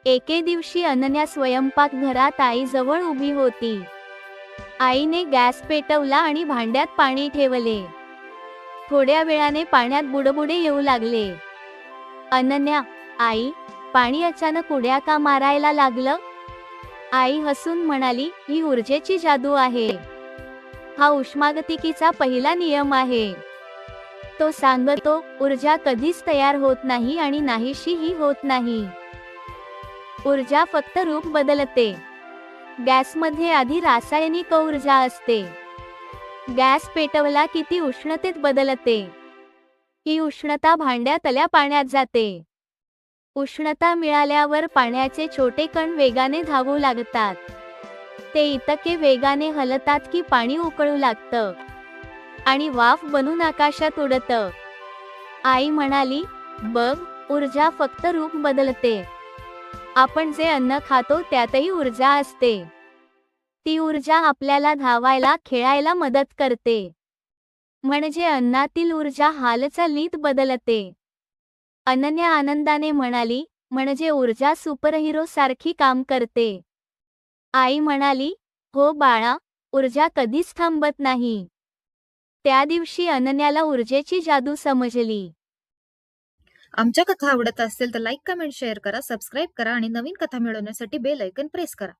एके दिवशी अनन्या स्वयंपाकघरात आईजवळ उभी होती. आईने गॅस पेटवला आणि भांड्यात पाणी ठेवले. थोड्या वेळाने पाण्यात बुडबुडे येऊ लागले. अनन्या, आई, पाणी अचानक उड्या का मारायला लागलं? आई हसून म्हणाली, ही ऊर्जेची जादू आहे. हा उष्मागतिकीचा पहिला नियम आहे. तो सांगतो, ऊर्जा कधीच तयार होत नाही आणि नाहीशीही होत नाही. ऊर्जा फक्त रूप बदलते. गॅसमध्ये आधी रासायनिक ऊर्जा असते. गॅस पेटवला की ती उष्णतेत बदलते. ही उष्णता भांड्यातल्या पाण्यात जाते. उष्णता मिळाल्यावर पाण्याचे छोटे कण वेगाने धावू लागतात. ते इतके वेगाने हलतात की पाणी उकळू लागतं आणि वाफ बनून आकाशात उडतं. आई म्हणाली, बघ, ऊर्जा फक्त रूप बदलते. आपण जे अन्न खातो त्यातही ऊर्जा असते. ती ऊर्जा आपल्याला धावायला, खेळायला मदत करते. म्हणजे अन्नातील ऊर्जा हालचालीत बदलते. अनन्या आनंदाने म्हणाली, म्हणजे ऊर्जा सुपरहिरो सारखी काम करते. आई म्हणाली, हो बाळा, ऊर्जा कधीच थांबत नाही. त्या दिवशी अनन्याला ऊर्जेची जादू समजली. आमच्या कथा आवडत असेल तर लाईक, कमेंट, शेअर करा, सबस्क्राईब करा आणि नवीन कथा मिळवण्यासाठी बेल आयकॉन प्रेस करा.